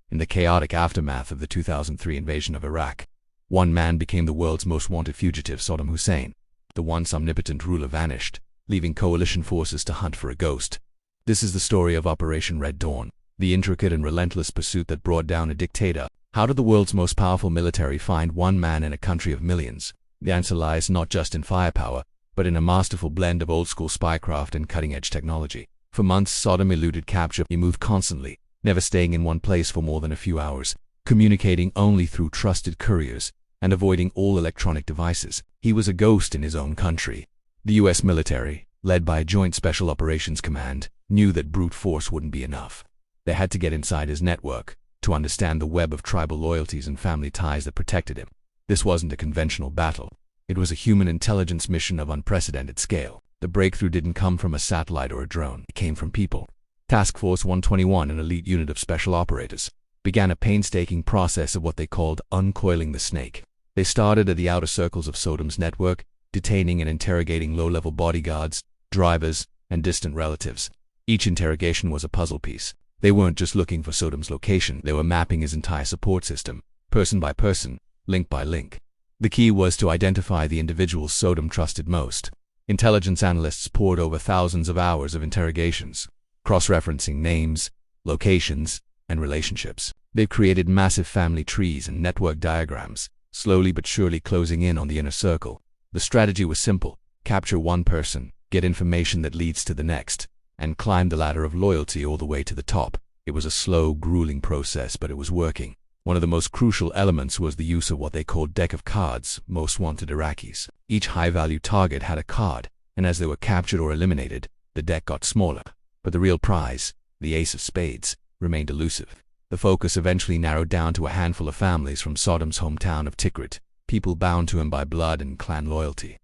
In the chaotic aftermath of the 2003 invasion of Iraq, one man became the world's most wanted fugitive, Saddam Hussein. The once omnipotent ruler vanished, leaving coalition forces to hunt for a ghost. This is the story of Operation Red Dawn, the intricate and relentless pursuit that brought down a dictator. How did the world's most powerful military find one man in a country of millions? The answer lies not just in firepower, but in a masterful blend of old-school spycraft and cutting-edge technology. For months, Saddam eluded capture. He moved constantly, never staying in one place for more than a few hours, communicating only through trusted couriers, and avoiding all electronic devices. He was a ghost in his own country. The U.S. military, led by a Joint Special Operations Command, knew that brute force wouldn't be enough. They had to get inside his network to understand the web of tribal loyalties and family ties that protected him. This wasn't a conventional battle. It was a human intelligence mission of unprecedented scale. The breakthrough didn't come from a satellite or a drone. It came from people. Task Force 121, an elite unit of special operators, began a painstaking process of what they called uncoiling the snake. They started at the outer circles of Saddam's network, detaining and interrogating low-level bodyguards, drivers, and distant relatives. Each interrogation was a puzzle piece. They weren't just looking for Saddam's location, they were mapping his entire support system, person by person, link by link. The key was to identify the individuals Saddam trusted most. Intelligence analysts poured over thousands of hours of interrogations, cross-referencing names, locations, and relationships. They've created massive family trees and network diagrams, slowly but surely closing in on the inner circle. The strategy was simple: capture one person, get information that leads to the next, and climb the ladder of loyalty all the way to the top. It was a slow, grueling process, but it was working. One of the most crucial elements was the use of what they called deck of cards, most wanted Iraqis. Each high-value target had a card, and as they were captured or eliminated, the deck got smaller. But the real prize, the ace of spades, remained elusive. The focus eventually narrowed down to a handful of families from Saddam's hometown of Tikrit, people bound to him by blood and clan loyalty.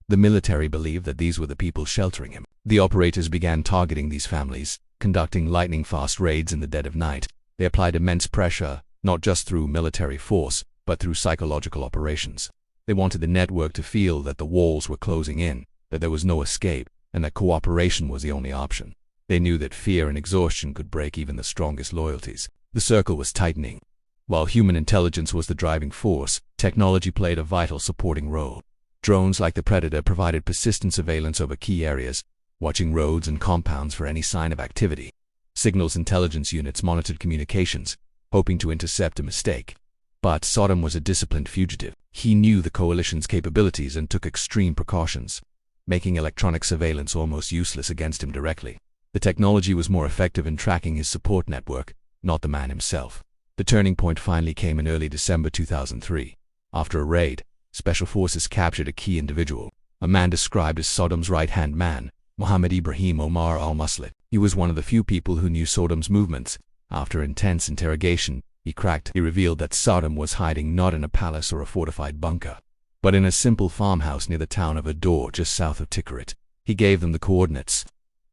The military believed that these were the people sheltering him. The operators began targeting these families, conducting lightning-fast raids in the dead of night. They applied immense pressure, not just through military force, but through psychological operations. They wanted the network to feel that the walls were closing in, that there was no escape, and that cooperation was the only option. They knew that fear and exhaustion could break even the strongest loyalties. The circle was tightening. While human intelligence was the driving force, technology played a vital supporting role. Drones like the Predator provided persistent surveillance over key areas, watching roads and compounds for any sign of activity. Signals intelligence units monitored communications, hoping to intercept a mistake. But Saddam was a disciplined fugitive. He knew the coalition's capabilities and took extreme precautions, making electronic surveillance almost useless against him directly. The technology was more effective in tracking his support network, not the man himself. The turning point finally came in early December 2003. After a raid, special forces captured a key individual, a man described as Saddam's right-hand man, Mohammed Ibrahim Omar al-Muslit. He was one of the few people who knew Saddam's movements. After intense interrogation, he revealed that Saddam was hiding not in a palace or a fortified bunker, but in a simple farmhouse near the town of Ador, just south of Tikrit. He gave them the coordinates.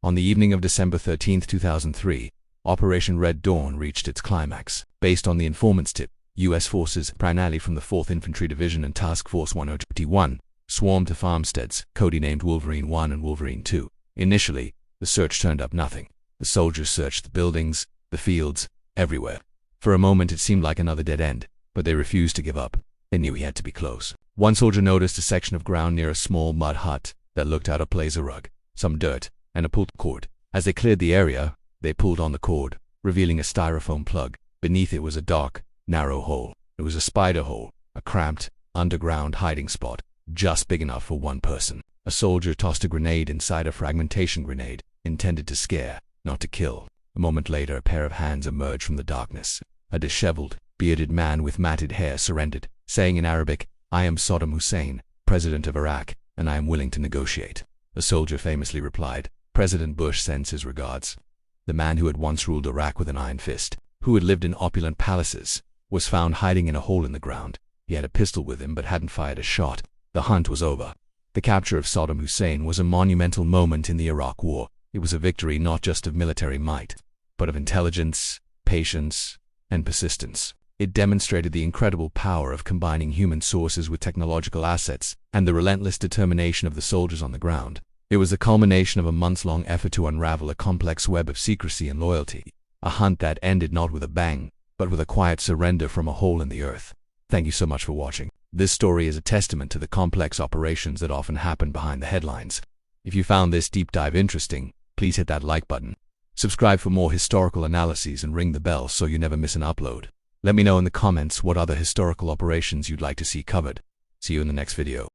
On the evening of December 13, 2003, Operation Red Dawn reached its climax. Based on the informant's tip, U.S. forces, primarily from the 4th Infantry Division and Task Force 121, swarmed to farmsteads, codenamed Wolverine 1 and Wolverine 2. Initially, the search turned up nothing. The soldiers searched the buildings, the fields, everywhere. For a moment it seemed like another dead end, but they refused to give up. They knew he had to be close. One soldier noticed a section of ground near a small mud hut that looked out a blazer rug, some dirt, and a pulled cord. As they cleared the area, they pulled on the cord, revealing a styrofoam plug. Beneath it was a dark, narrow hole. It was a spider hole, a cramped, underground hiding spot, just big enough for one person. A soldier tossed a grenade inside a fragmentation grenade, intended to scare, not to kill. A moment later, a pair of hands emerged from the darkness. A disheveled, bearded man with matted hair surrendered, saying in Arabic, "I am Saddam Hussein, President of Iraq, and I am willing to negotiate." The soldier famously replied, "President Bush sends his regards." The man who had once ruled Iraq with an iron fist, who had lived in opulent palaces, was found hiding in a hole in the ground. He had a pistol with him but hadn't fired a shot. The hunt was over. The capture of Saddam Hussein was a monumental moment in the Iraq War. It was a victory not just of military might, but of intelligence, patience, and persistence. It demonstrated the incredible power of combining human sources with technological assets and the relentless determination of the soldiers on the ground. It was the culmination of a months-long effort to unravel a complex web of secrecy and loyalty, a hunt that ended not with a bang, but with a quiet surrender from a hole in the earth. Thank you so much for watching. This story is a testament to the complex operations that often happen behind the headlines. If you found this deep dive interesting, please hit that like button. Subscribe for more historical analyses and ring the bell so you never miss an upload. Let me know in the comments what other historical operations you'd like to see covered. See you in the next video.